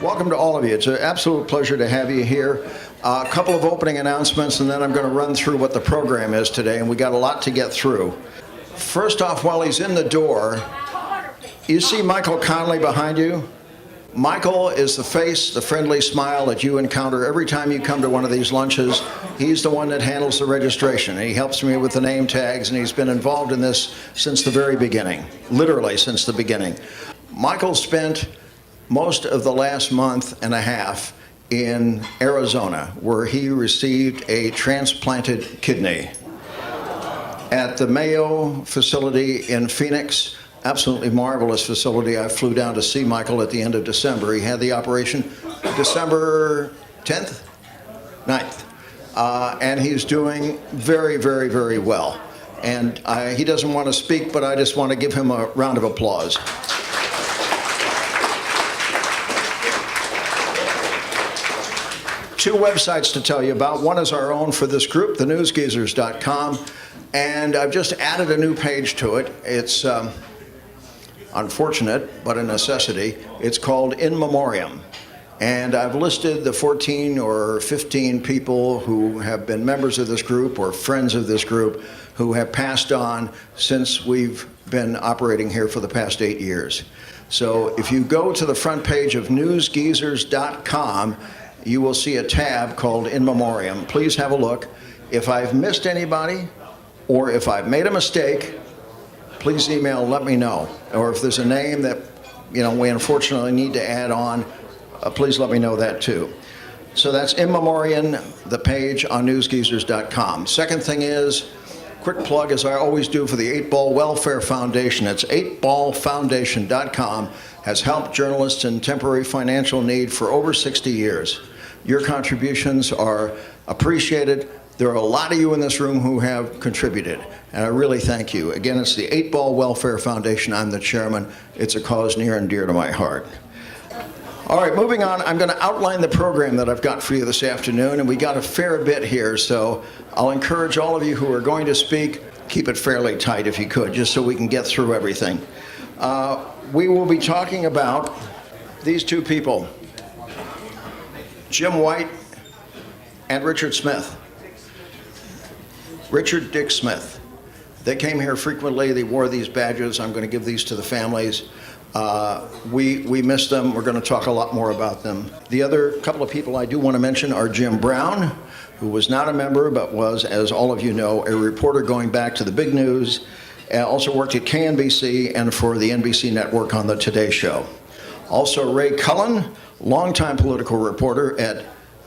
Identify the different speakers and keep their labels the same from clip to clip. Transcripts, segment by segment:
Speaker 1: Welcome to all of you. It's an absolute pleasure to have you here. A couple of opening announcements, and then I'm going to run through what the program is today, and we got a lot to get through. First off, while he's in the door, you see Michael Connolly behind you? Michael is the face, the friendly smile that you encounter every time you come to one of these lunches. He's the one that handles the registration. He helps me with the name tags, and he's been involved in this since the very beginning, literally since the beginning. Michael spent most of the last month and a half in Arizona, where he received a transplanted kidney. At the Mayo facility in Phoenix, absolutely marvelous facility. I flew down to see Michael at the end of December. He had the operation December 10th, 9th. And he's doing very, very, very well. And he doesn't want to speak, but I just want to give him a round of applause. Two websites to tell you about. One is our own for this group, thenewsgeezers.com, and I've just added a new page to it. It's unfortunate, but a necessity. It's called In Memoriam, and I've listed the 14 or 15 people who have been members of this group or friends of this group who have passed on since we've been operating here for the past 8 years. So if you go to the front page of newsgeezers.com, you will see a tab called In Memoriam. Please have a look. If I've missed anybody, or if I've made a mistake, please email, let me know. Or if there's a name that we unfortunately need to add on, please let me know that too. So that's In Memoriam, the page on newsgeezers.com. Second thing is, quick plug, as I always do, for the 8-Ball Welfare Foundation. It's 8ballfoundation.com. Has helped journalists in temporary financial need for over 60 years. Your contributions are appreciated. There are a lot of you in this room who have contributed, and I really thank you. Again, it's the 8-Ball Welfare Foundation. I'm the chairman. It's a cause near and dear to my heart. All right, moving on, I'm going to outline the program that I've got for you this afternoon, and we got a fair bit here, so I'll encourage all of you who are going to speak, keep it fairly tight if you could, just so we can get through everything. We will be talking about these two people, Jim White and Richard Smith. Richard Dick Smith. They came here frequently. They wore these badges. I'm going to give these to the families. We miss them. We're going to talk a lot more about them. The other couple of people I do want to mention are Jim Brown, who was not a member but was, as all of you know, a reporter going back to the big news. Also worked at KNBC and for the NBC network on the Today Show. Also Ray Cullen, longtime political reporter at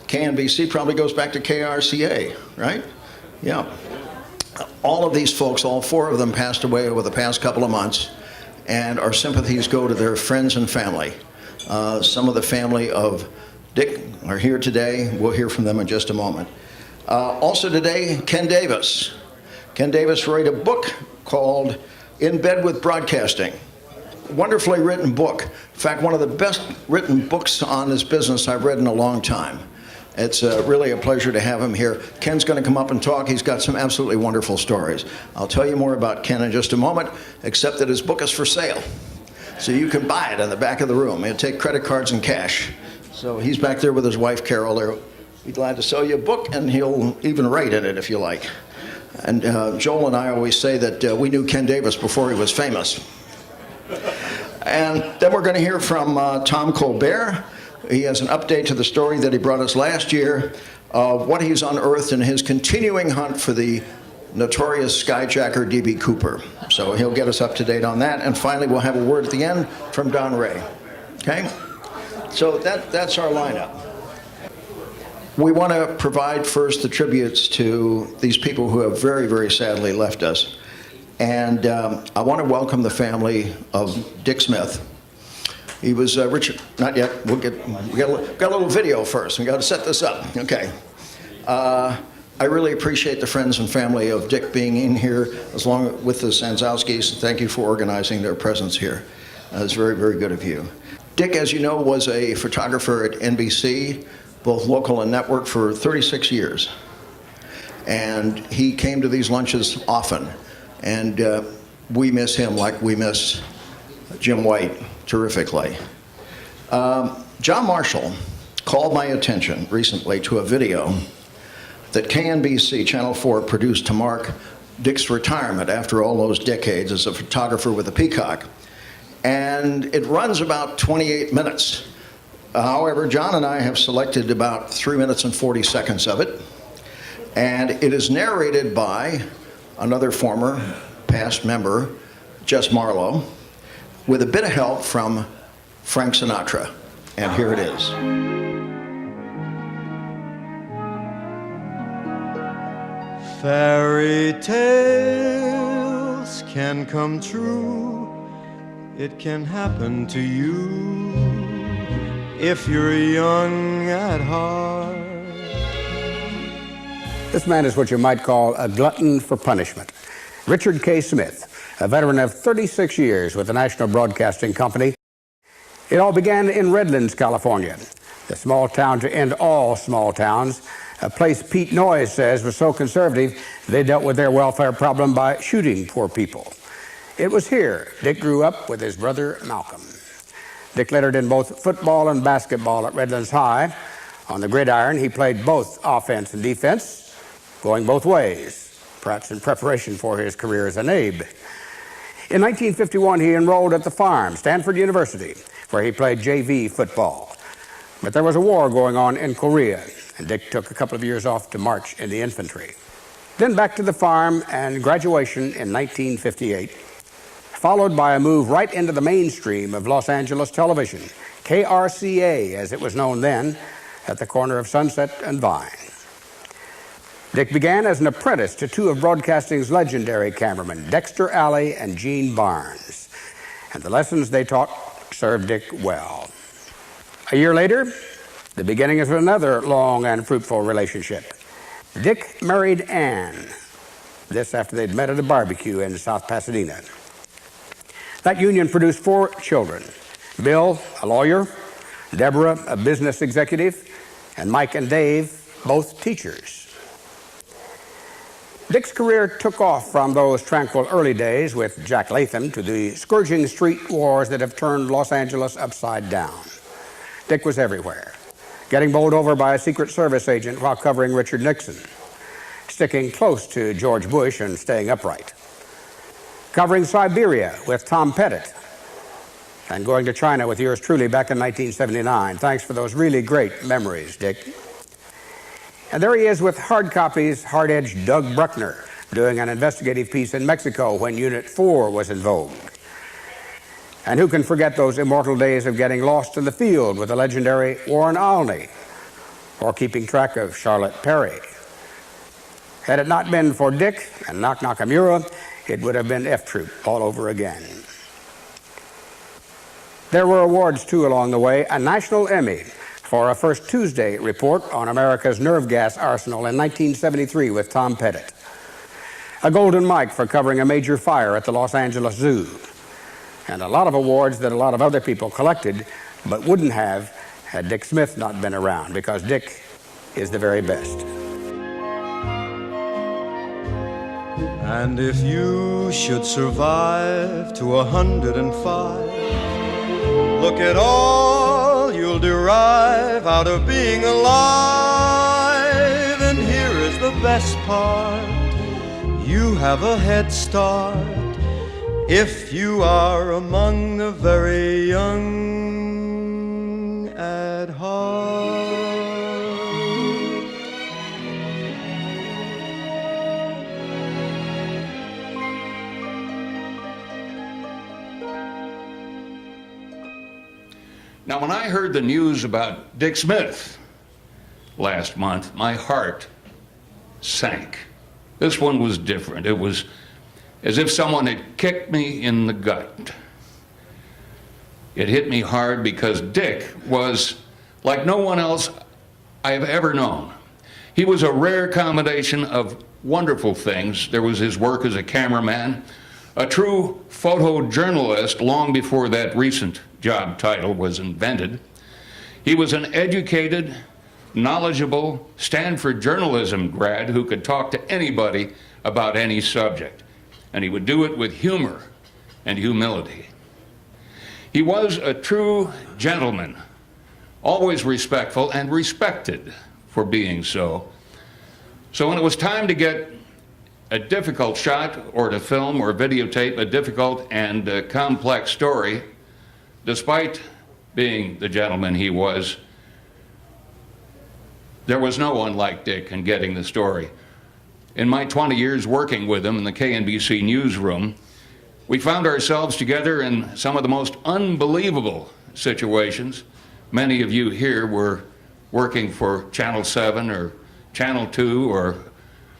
Speaker 1: KNBC, probably goes back to KRCA, right? Yeah. All of these folks, all four of them passed away over the past couple of months, and our sympathies go to their friends and family. Some of the family of Dick are here today. We'll hear from them in just a moment. Also today, Ken Davis. Ken Davis wrote a book called In Bed with Broadcasting. Wonderfully written book. In fact, one of the best written books on this business I've read in a long time. It's really a pleasure to have him here. Ken's going to come up and talk. He's got some absolutely wonderful stories. I'll tell you more about Ken in just a moment, except that his book is for sale. So you can buy it in the back of the room. He'll take credit cards and cash. So he's back there with his wife, Carol. They'll be glad to sell you a book, and he'll even write in it if you like. And Joel and I always say that we knew Ken Davis before he was famous. And then we're going to hear from Tom Colbert. He has an update to the story that he brought us last year of what he's unearthed in his continuing hunt for the notorious skyjacker D.B. Cooper. So he'll get us up to date on that. And finally, we'll have a word at the end from Don Ray. Okay? So that's our lineup. We want to provide first the tributes to these people who have very, very sadly left us. And I want to welcome the family of Dick Smith. He was Richard, not yet, we got a little video first. We got to set this up. Okay. I really appreciate the friends and family of Dick being in here, as long with the Sanzowskis. Thank you for organizing their presence here. It's very, very good of you. Dick, as you know, was a photographer at NBC, both local and network, for 36 years. And he came to these lunches often. And we miss him like we miss Jim White terrifically. John Marshall called my attention recently to a video that KNBC Channel 4 produced to mark Dick's retirement after all those decades as a photographer with a Peacock. And it runs about 28 minutes. However, John and I have selected about 3 minutes and 40 seconds of it. And it is narrated by another former past member, Jess Marlowe, with a bit of help from Frank Sinatra. And here it is.
Speaker 2: Fairy tales can come true. It can happen to you if you're young at heart.
Speaker 3: This man is what you might call a glutton for punishment. Richard K. Smith, a veteran of 36 years with the National Broadcasting Company. It all began in Redlands, California, the small town to end all small towns, a place Pete Noyes says was so conservative they dealt with their welfare problem by shooting poor people. It was here Dick grew up with his brother Malcolm. Dick lettered in both football and basketball at Redlands High. On the gridiron, he played both offense and defense, going both ways, perhaps in preparation for his career as an aide. In 1951, he enrolled at the Farm, Stanford University, where he played JV football. But there was a war going on in Korea, and Dick took a couple of years off to march in the infantry. Then back to the Farm and graduation in 1958, followed by a move right into the mainstream of Los Angeles television, KRCA as it was known then, at the corner of Sunset and Vine. Dick began as an apprentice to two of broadcasting's legendary cameramen, Dexter Alley and Gene Barnes. And the lessons they taught served Dick well. A year later, the beginning of another long and fruitful relationship. Dick married Ann, this after they'd met at a barbecue in South Pasadena. That union produced 4 children, Bill, a lawyer, Deborah, a business executive, and Mike and Dave, both teachers. Dick's career took off from those tranquil early days with Jack Latham to the scourging street wars that have turned Los Angeles upside down. Dick was everywhere, getting bowled over by a Secret Service agent while covering Richard Nixon, sticking close to George Bush and staying upright, covering Siberia with Tom Pettit, and going to China with yours truly back in 1979. Thanks for those really great memories, Dick. And there he is with hard copies, hard-edged Doug Bruckner, doing an investigative piece in Mexico when Unit 4 was in vogue. And who can forget those immortal days of getting lost in the field with the legendary Warren Olney, or keeping track of Charlotte Perry. Had it not been for Dick and Knock Nakamura, it would have been F Troop all over again. There were awards, too, along the way. A National Emmy for a First Tuesday report on America's nerve gas arsenal in 1973 with Tom Pettit. A Golden Mike for covering a major fire at the Los Angeles Zoo. And a lot of awards that a lot of other people collected but wouldn't have had Dick Smith not been around, because Dick is the very best.
Speaker 2: And if you should survive to 105, look at all you'll derive out of being alive. And here is the best part, you have a head start. If you are among the very young at heart.
Speaker 4: Now, when I heard the news about Dick Smith last month, my heart sank. This one was different. It was as if someone had kicked me in the gut. It hit me hard because Dick was like no one else I have ever known. He was a rare combination of wonderful things. There was his work as a cameraman, a true photojournalist long before that recent job title was invented. He was an educated, knowledgeable Stanford journalism grad who could talk to anybody about any subject, and he would do it with humor and humility. He was a true gentleman, always respectful and respected for being so. So when it was time to get a difficult shot or to film or videotape a difficult and complex story, despite being the gentleman he was, there was no one like Dick in getting the story. In my 20 years working with him in the KNBC newsroom, we found ourselves together in some of the most unbelievable situations. Many of you here were working for Channel 7 or Channel 2 or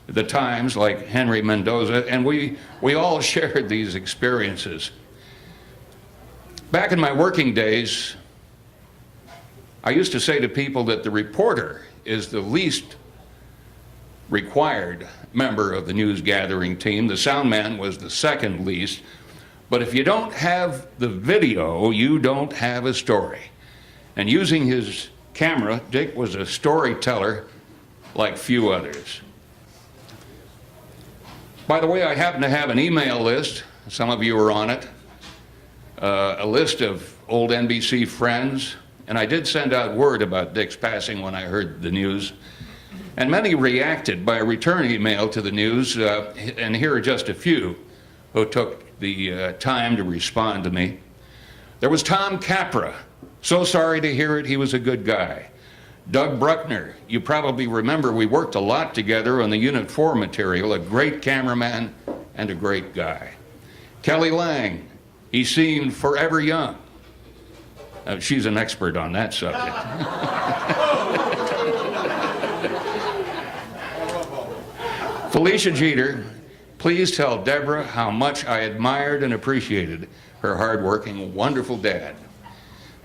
Speaker 4: The Times, like Henry Mendoza, and we all shared these experiences. Back in my working days, I used to say to people that the reporter is the least required member of the news gathering team. The sound man was the second least. But if you don't have the video, you don't have a story. And using his camera, Dick was a storyteller like few others. By the way, I happen to have an email list. Some of you are on it. A list of old NBC friends. And I did send out word about Dick's passing when I heard the news. And many reacted by a return email to the news, and here are just a few who took the time to respond to me. There was Tom Capra. So sorry to hear it, he was a good guy. Doug Bruckner, you probably remember we worked a lot together on the Unit 4 material, a great cameraman and a great guy. Kelly Lang, he seemed forever young. She's an expert on that subject. Felicia Jeter, please tell Deborah how much I admired and appreciated her hardworking, wonderful dad.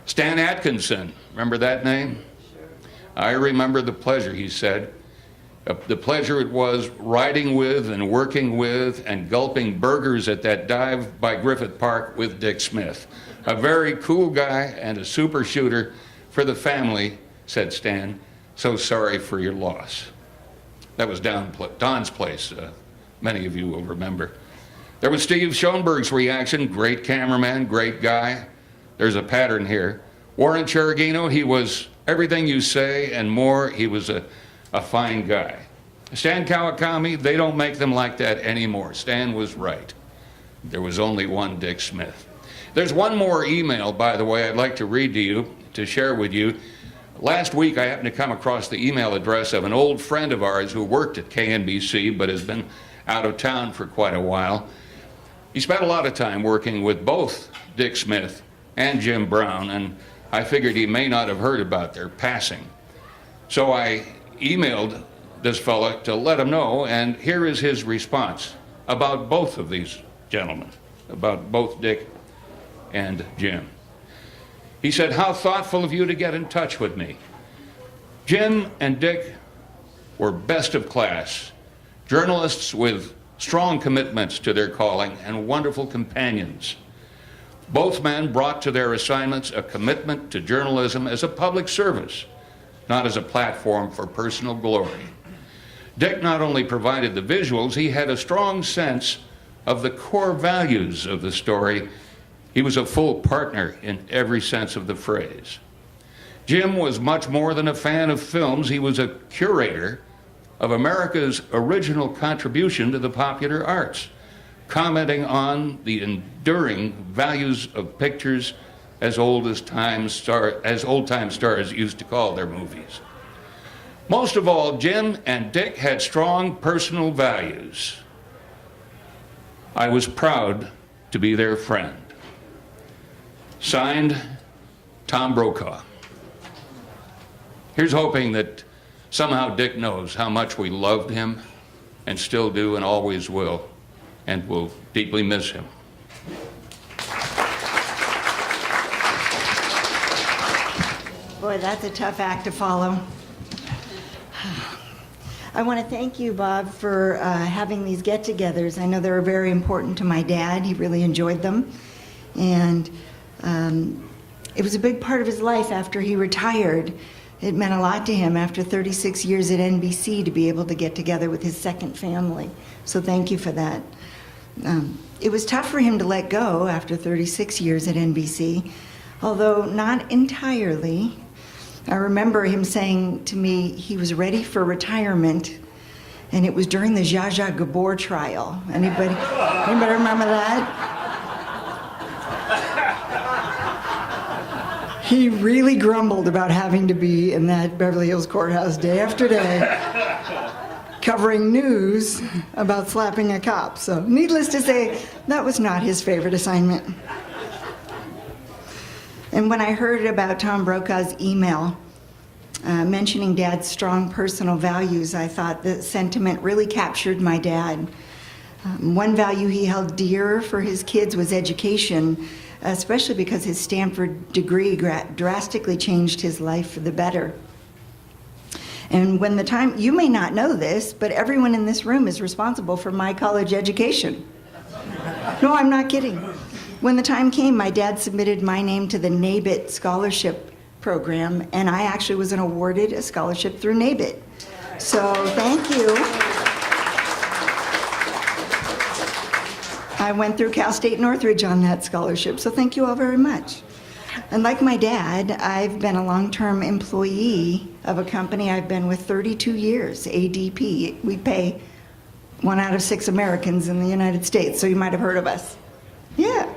Speaker 4: Stan Atkinson, remember that name? I remember the pleasure, he said. The pleasure it was riding with and working with and gulping burgers at that dive by Griffith Park with Dick Smith. A very cool guy and a super shooter for the family, said Stan. So sorry for your loss. That was Don's place. Many of you will remember. There was Steve Schoenberg's reaction. Great cameraman, great guy. There's a pattern here. Warren Cheragino, he was everything you say and more. He was a fine guy. Stan Kawakami, they don't make them like that anymore. Stan was right. There was only one Dick Smith. There's one more email, by the way, I'd like to read to you, to share with you. Last week, I happened to come across the email address of an old friend of ours who worked at KNBC but has been out of town for quite a while. He spent a lot of time working with both Dick Smith and Jim Brown, and I figured he may not have heard about their passing. So I emailed this fella to let him know, and here is his response about both of these gentlemen, about both Dick and Jim. He said, "How thoughtful of you to get in touch with me. Jim and Dick were best of class, journalists with strong commitments to their calling and wonderful companions. Both men brought to their assignments a commitment to journalism as a public service, not as a platform for personal glory. Dick not only provided the visuals, he had a strong sense of the core values of the story. He was a full partner in every sense of the phrase. Jim was much more than a fan of films. He was a curator of America's original contribution to the popular arts. commenting on the enduring values of pictures as old-time stars used to call their movies. Most of all, Jim and Dick had strong personal values. I was proud to be their friend. Signed, Tom Brokaw. Here's hoping that somehow Dick knows how much we loved him and still do and always will, and will deeply miss him.
Speaker 5: Boy, that's a tough act to follow. I want to thank you, Bob, for having these get-togethers. I know they were very important to my dad. He really enjoyed them. And it was a big part of his life after he retired. It meant a lot to him after 36 years at NBC to be able to get together with his second family. So thank you for that. It was tough for him to let go after 36 years at NBC, although not entirely. I remember him saying to me he was ready for retirement, and it was during the Zsa Zsa Gabor trial. Anybody remember that? He really grumbled about having to be in that Beverly Hills courthouse day after day, covering news about slapping a cop. So needless to say, that was not his favorite assignment. And when I heard about Tom Brokaw's email mentioning Dad's strong personal values, I thought the sentiment really captured my dad. One value he held dear for his kids was education, especially because his Stanford degree drastically changed his life for the better. And when the time, you may not know this, but everyone in this room is responsible for my college education. No, I'm not kidding. When the time came, my dad submitted my name to the NABIT scholarship program, and I actually was awarded a scholarship through NABIT. So thank you. I went through Cal State Northridge on that scholarship, so thank you all very much. And like my dad, I've been a long-term employee of a company I've been with 32 years, ADP. We pay 1 out of 6 Americans in the United States, so you might have heard of us. Yeah.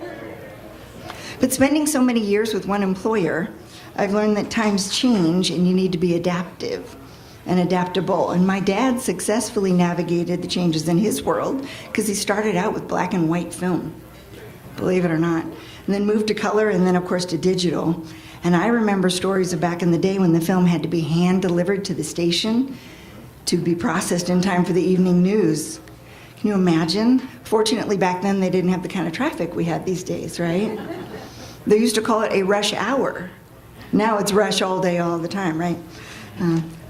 Speaker 5: But spending so many years with one employer, I've learned that times change and you need to be adaptive and adaptable. And my dad successfully navigated the changes in his world because he started out with black and white film, believe it or not, and then moved to color and then, of course, to digital. And I remember stories of back in the day when the film had to be hand-delivered to the station to be processed in time for the evening news. Can you imagine? Fortunately, back then, they didn't have the kind of traffic we have these days, right? They used to call it a rush hour. Now it's rush all day, all the time, right?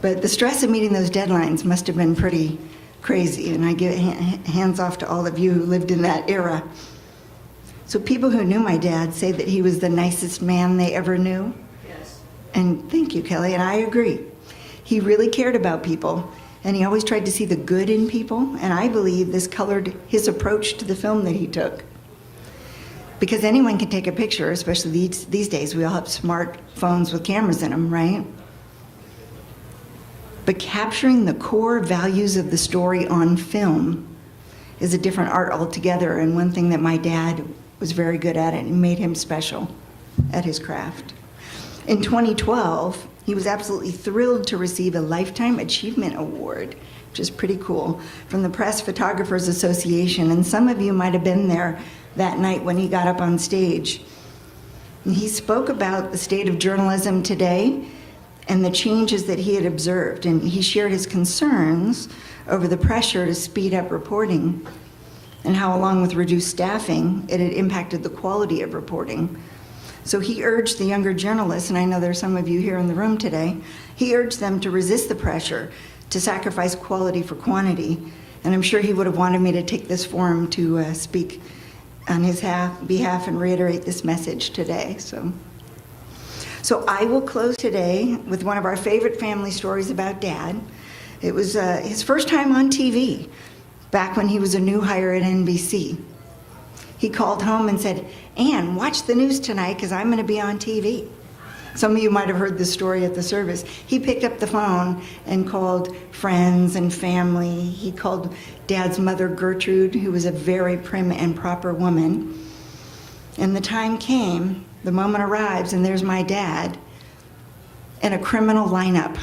Speaker 5: But the stress of meeting those deadlines must have been pretty crazy, and I give hands off to all of you who lived in that era. So people who knew my dad say that he was the nicest man they ever knew. Yes. And thank you, Kelly, and I agree. He really cared about people, and he always tried to see the good in people, and I believe this colored his approach to the film that he took. Because anyone can take a picture, especially these days. We all have smartphones with cameras in them, right? But capturing the core values of the story on film is a different art altogether, and one thing that my dad was very good at it and made him special at his craft. In 2012, he was absolutely thrilled to receive a Lifetime Achievement Award, which is pretty cool, from the Press Photographers Association, and some of you might have been there that night when he got up on stage. And he spoke about the state of journalism today and the changes that he had observed, and he shared his concerns over the pressure to speed up reporting and how, along with reduced staffing, it had impacted the quality of reporting. So he urged the younger journalists, and I know there's some of you here in the room today, he urged them to resist the pressure to sacrifice quality for quantity, and I'm sure he would have wanted me to take this forum to speak on his behalf and reiterate this message today. So I will close today with one of our favorite family stories about Dad. It was his first time on TV, back when he was a new hire at NBC. He called home and said, "Ann, watch the news tonight because I'm going to be on TV." Some of you might have heard this story at the service. He picked up the phone and called friends and family. He called Dad's mother, Gertrude, who was a very prim and proper woman. And the time came, the moment arrives, and there's my dad in a criminal lineup.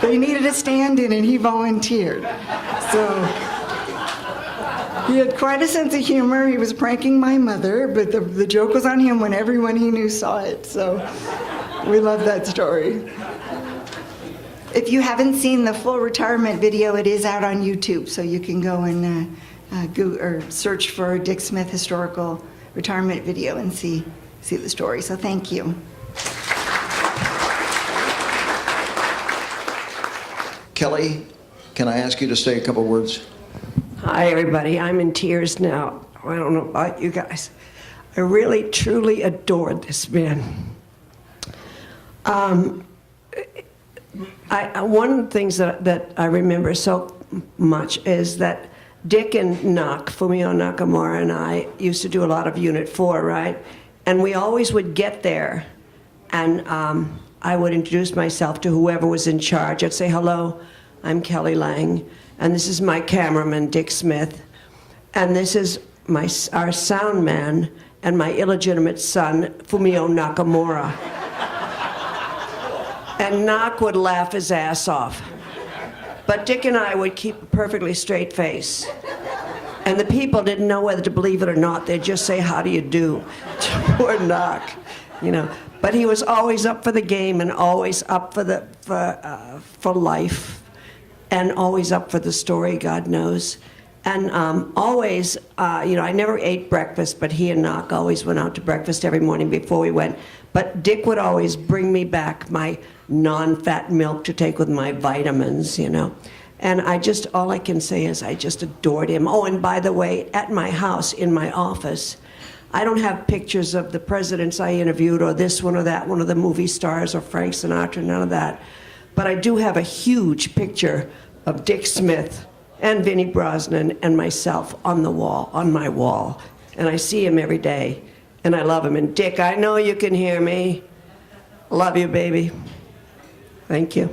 Speaker 5: They needed a stand-in, and he volunteered. So he had quite a sense of humor. He was pranking my mother, but the joke was on him when everyone he knew saw it. So we love that story. If you haven't seen the full retirement video, it is out on YouTube, so you can go and Google, or search for Dick Smith historical retirement video and see the story. So thank you.
Speaker 1: Kelly, can I ask you to say a couple words?
Speaker 6: Hi, everybody. I'm in tears now. I don't know about you guys. I really, truly adored this man. One of the things that I remember so much is that Dick and Fumio Nakamura and I used to do a lot of Unit 4, right? And we always would get there, and I would introduce myself to whoever was in charge. I'd say, hello, I'm Kelly Lang, and this is my cameraman, Dick Smith, and this is our sound man and my illegitimate son, Fumio Nakamura. And Nak would laugh his ass off. But Dick and I would keep a perfectly straight face. And the people didn't know whether to believe it or not. They'd just say, how do you do? Poor Nak, you know. But he was always up for the game and always up for life and always up for the story, God knows. And always, I never ate breakfast, but he and Nak always went out to breakfast every morning before we went. But Dick would always bring me back my non-fat milk to take with my vitamins, you know. And all I can say is I just adored him. Oh, and by the way, at my house, in my office, I don't have pictures of the presidents I interviewed or this one or that one of the movie stars or Frank Sinatra, none of that. But I do have a huge picture of Dick Smith and Vinnie Brosnan and myself on the wall, on my wall. And I see him every day, and I love him. And Dick, I know you can hear me. Love you, baby. Thank you.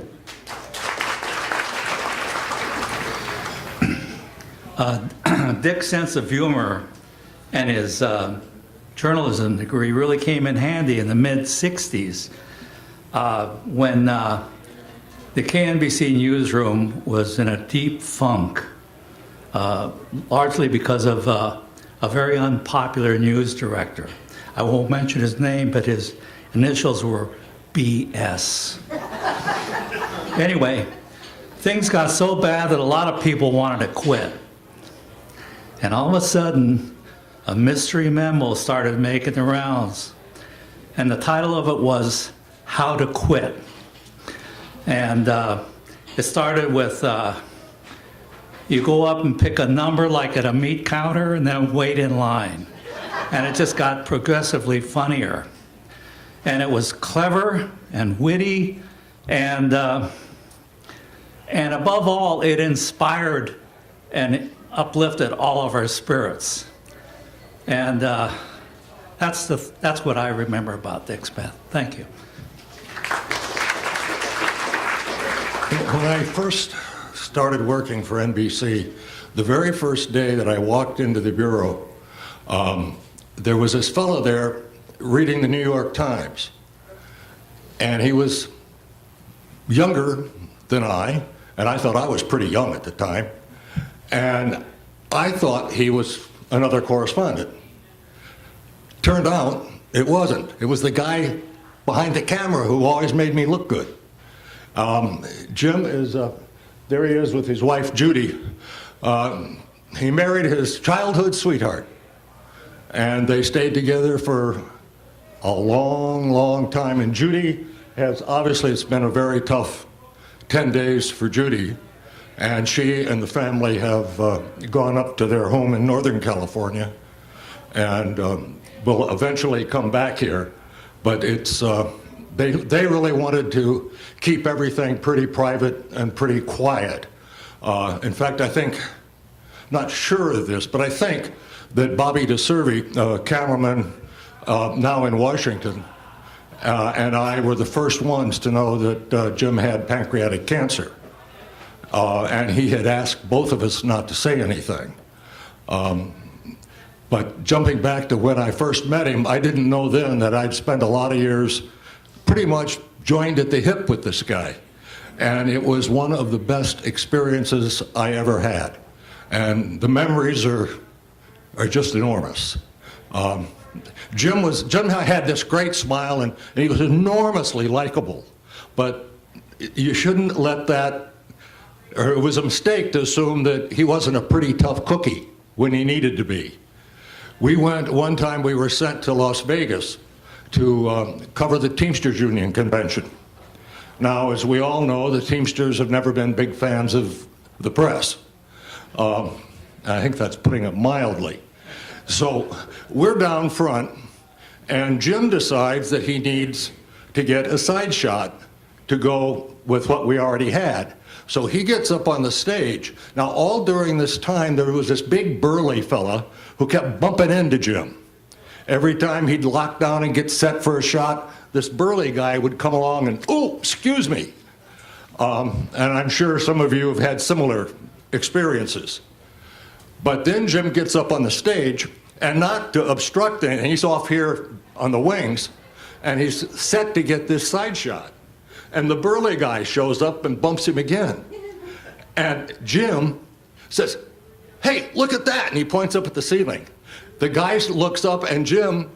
Speaker 7: Dick's sense of humor and his journalism degree really came in handy in the mid-'60s when the KNBC newsroom was in a deep funk, largely because of a very unpopular news director. I won't mention his name, but his initials were BS. Anyway, things got so bad that a lot of people wanted to quit. And all of a sudden, a mystery memo started making the rounds. And the title of it was How to Quit. And it started with, you go up and pick a number like at a meat counter and then wait in line. And it just got progressively funnier. And it was clever and witty, and above all, it inspired and uplifted all of our spirits. And that's what I remember about Dick Smith. Thank you.
Speaker 8: When I first started working for NBC, the very first day that I walked into the bureau, there was this fellow there reading the New York Times. And he was younger than I, and I thought I was pretty young at the time. And I thought he was another correspondent. Turned out it wasn't. It was the guy behind the camera who always made me look good. Jim is, there he is with his wife, Judy. He married his childhood sweetheart, and they stayed together for a long, long time. And Judy has, obviously, it's been a very tough 10 days for Judy. And she and the family have gone up to their home in Northern California and will eventually come back here. But it's, they really wanted to keep everything pretty private and pretty quiet. In fact, I think, not sure of this, but I think that Bobby DeServi, cameraman now in Washington, and I were the first ones to know that Jim had pancreatic cancer. And he had asked both of us not to say anything. But jumping back to when I first met him, I didn't know then that I'd spent a lot of years pretty much joined at the hip with this guy. And it was one of the best experiences I ever had. And the memories are just enormous. Jim had this great smile, and he was enormously likable. But you shouldn't let that, or it was a mistake to assume that he wasn't a pretty tough cookie when he needed to be. One time we were sent to Las Vegas to cover the Teamsters Union convention. Now, as we all know, the Teamsters have never been big fans of the press. I think that's putting it mildly. So we're down front, and Jim decides that he needs to get a side shot to go with what we already had. So he gets up on the stage. Now, all during this time, there was this big burly fella who kept bumping into Jim. Every time he'd lock down and get set for a shot, this burly guy would come along and, "Oh, excuse me." And I'm sure some of you have had similar experiences. But then Jim gets up on the stage, and not to obstruct anything, he's off here on the wings, and he's set to get this side shot. And the burly guy shows up and bumps him again. And Jim says, "Hey, look at that," and he points up at the ceiling. The guy looks up, and Jim,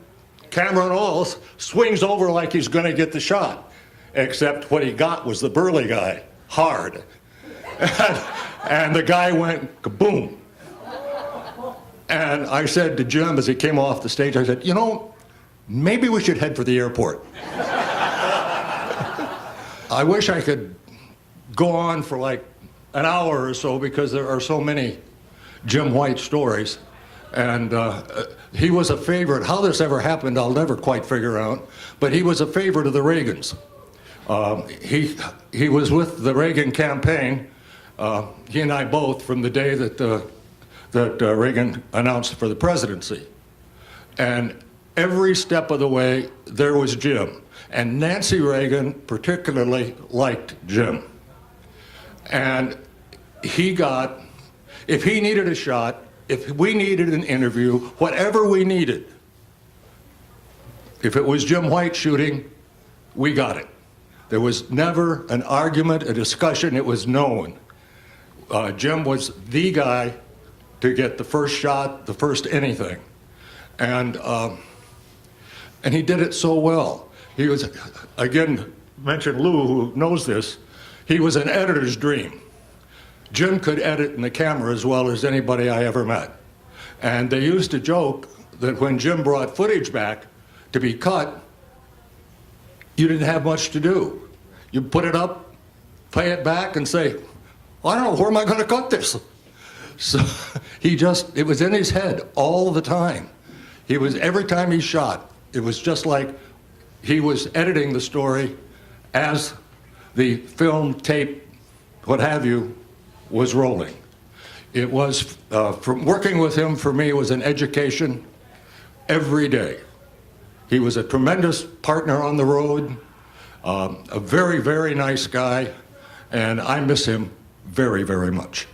Speaker 8: camera and all, swings over like he's going to get the shot. Except what he got was the burly guy, hard. And the guy went kaboom. And I said to Jim as he came off the stage, I said, "You know, maybe we should head for the airport." I wish I could go on for like an hour or so because there are so many Jim White stories. And he was a favorite. How this ever happened, I'll never quite figure out. But he was a favorite of the Reagans. He was with the Reagan campaign, he and I both, from the day that Reagan announced for the presidency. And every step of the way, there was Jim. And Nancy Reagan particularly liked Jim. And he got, if he needed a shot, if we needed an interview, whatever we needed, if it was Jim White shooting, we got it. There was never an argument, a discussion, it was known. Jim was the guy to get the first shot, the first anything. And he did it so well. He was, again, mention Lou, who knows this, he was an editor's dream. Jim could edit in the camera as well as anybody I ever met. And they used to joke that when Jim brought footage back to be cut, you didn't have much to do. You put it up, play it back, and say, "I don't know, where am I going to cut this?" So it was in his head all the time. Every time he shot, it was just like he was editing the story as the film, tape, what have you, was rolling. It was, from working with him for me was an education every day. He was a tremendous partner on the road, a very, very nice guy, and I miss him very, very much.